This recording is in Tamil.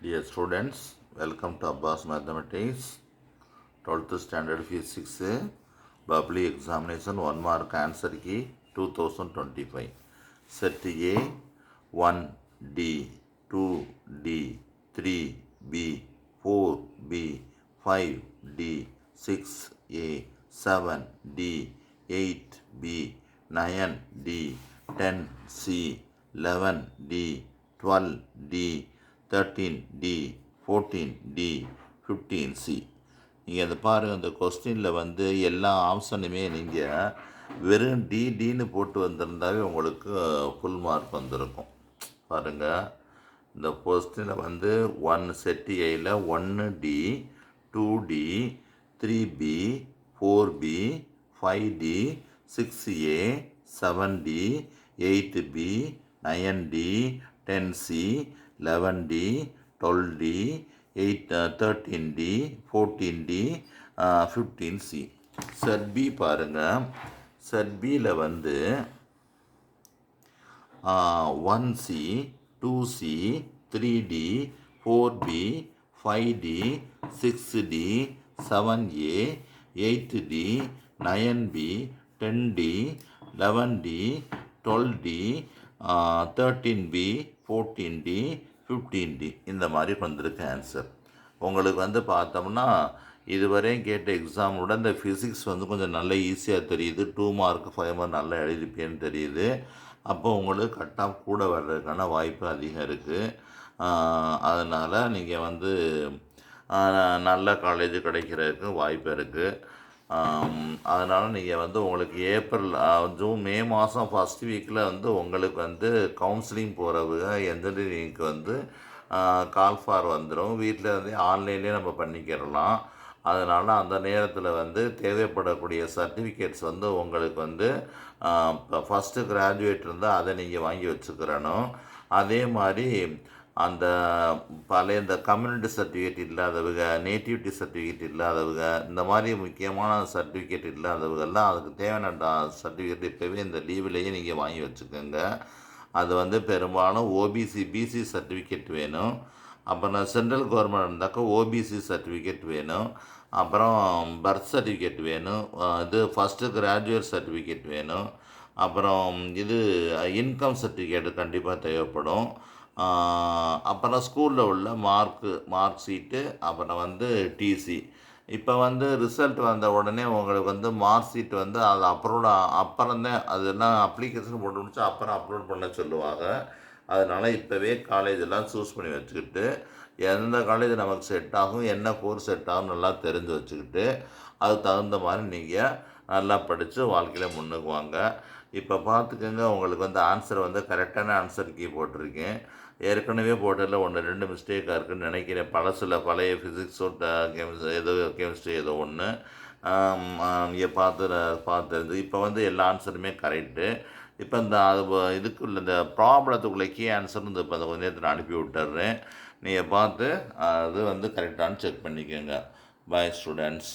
Dear students, welcome to Abbas Mathematics, 12th standard physics, public examination 1 mark answer key 2025. Set A, 1D, 2D, 3B, 4B, 5D, 6A, 7D, 8B, 9D, 10C, 11D, 12D, 13D, 14D, 15C. நீங்கள் அதை பாருங்கள், அந்த கொஸ்டினில் வந்து எல்லா ஆப்ஷனுமே நீங்கள் வெறும் டின்னு போட்டு வந்திருந்தாவே உங்களுக்கு ஃபுல் மார்க் வந்திருக்கும். பாருங்கள், இந்த கொஸ்டினில் வந்து set ஏயில் 1D, 2D, 3B, 4B, 5D, 6A, 7D, 8B, 9D, 10C, 11D, 12D, 13D, 14D, 15C. Set B பாருங்கள், செட் பியில் வந்து 1C, 2C, 3D, 4B, 5D, 6D, 7A, 8D, 9B, 10D, 11D, 12D, 13B, 14D, 15D இந்த மாதிரி வந்திருக்கு ஆன்சர். உங்களுக்கு வந்து பார்த்தோம்னா இதுவரையும் கேட்ட எக்ஸாமோட இந்த ஃபிசிக்ஸ் வந்து கொஞ்சம் நல்ல ஈஸியாக தெரியுது. 2 மார்க் 5 மார்க் நல்லா எழுதிப்பேன்னு தெரியுது. அப்போ உங்களுக்கு கட் ஆஃப் கூட வர்றதுக்கான வாய்ப்பு அதிகம் இருக்குது. அதனால் நீங்கள் வந்து நல்ல காலேஜ் கிடைக்கிறதுக்கு வாய்ப்பு இருக்குது. அதனால் நீங்கள் வந்து உங்களுக்கு ஜூன் மே மாதம் ஃபஸ்ட் வீக்கில் வந்து உங்களுக்கு வந்து கவுன்சிலிங் போகிறவங்க என்ஜினியரிங்க்கு வந்து கால் ஃபார் வந்துடும். வீட்டில் வந்து ஆன்லைன்லேயே நம்ம பண்ணிக்கிறலாம். அதனால் அந்த நேரத்தில் வந்து தேவைப்படக்கூடிய சர்டிஃபிகேட்ஸ் வந்து உங்களுக்கு வந்து இப்போ ஃபஸ்ட்டு கிராஜுவேட் இருந்தால் அதை நீங்கள் வாங்கி வச்சுக்கிறணும். அதே மாதிரி அந்த பழைய இந்த கம்யூனிட்டி சர்டிஃபிகேட் இல்லாதவங்க, நேட்டிவிட்டி சர்டிஃபிகேட் இல்லாதவங்க, இந்த மாதிரி முக்கியமான சர்டிஃபிகேட் இல்லாதவங்கெல்லாம் அதுக்கு தேவையான சர்டிஃபிகேட் இப்போவே இந்த லீவ்லேயே நீங்கள் வாங்கி வச்சுக்கோங்க. அது வந்து பெரும்பாலும் ஓபிசி, பிசி சர்டிஃபிகேட் வேணும். அப்புறம் சென்ட்ரல் கவர்மெண்ட் இருந்தாக்கா ஓபிசி சர்டிஃபிகேட் வேணும். அப்புறம் பர்த் சர்டிஃபிகேட் வேணும். இது ஃபஸ்ட்டு கிராஜுவேட் சர்டிஃபிகேட் வேணும். அப்புறம் இது இன்கம் சர்டிஃபிகேட்டு கண்டிப்பாக தேவைப்படும். அப்புறம் ஸ்கூலில் உள்ள மார்க் ஷீட்டு, அப்புறம் வந்து டிசி. இப்போ வந்து ரிசல்ட் வந்த உடனே உங்களுக்கு வந்து மார்க் ஷீட் வந்து அது அப்புறம்தான் அதெல்லாம் அப்ளிகேஷன் போட்டு முடிச்சு அப்புறம் அப்லோட் பண்ண சொல்லுவாங்க. அதனால் இப்போவே காலேஜெல்லாம் சூஸ் பண்ணி வச்சுக்கிட்டு எந்த காலேஜ் நமக்கு செட் ஆகும், என்ன கோர்ஸ் செட் ஆகும் நல்லா தெரிஞ்சு வச்சுக்கிட்டு அதுக்கு தகுந்த மாதிரி நீங்கள் நல்லா படித்து வாழ்க்கையில் முன்னுக்கு வாங்க. இப்போ பார்த்துக்கோங்க, உங்களுக்கு வந்து ஆன்சர் வந்து கரெக்டான ஆன்சர் கீ போட்டிருக்கேன். ஏற்கனவே போட்டதில் 1-2 மிஸ்டேக்காக இருக்குதுன்னு நினைக்கிறேன். பழைய ஃபிசிக்ஸோ கெமிஸ்ட்ரி ஏதோ ஒன்று இங்கே பார்த்து இப்போ வந்து எல்லா ஆன்சருமே கரெக்டு. இப்போ இந்த இதுக்குள்ள இந்த ப்ராப்ளத்துக்குள்ளே கீ ஆன்சர் இந்த இப்போ கொஞ்சம் நேரத்தில் அனுப்பி விட்டுறேன். நீங்கள் பார்த்து அது வந்து கரெக்டானு செக் பண்ணிக்கோங்க. பாய் ஸ்டூடெண்ட்ஸ்.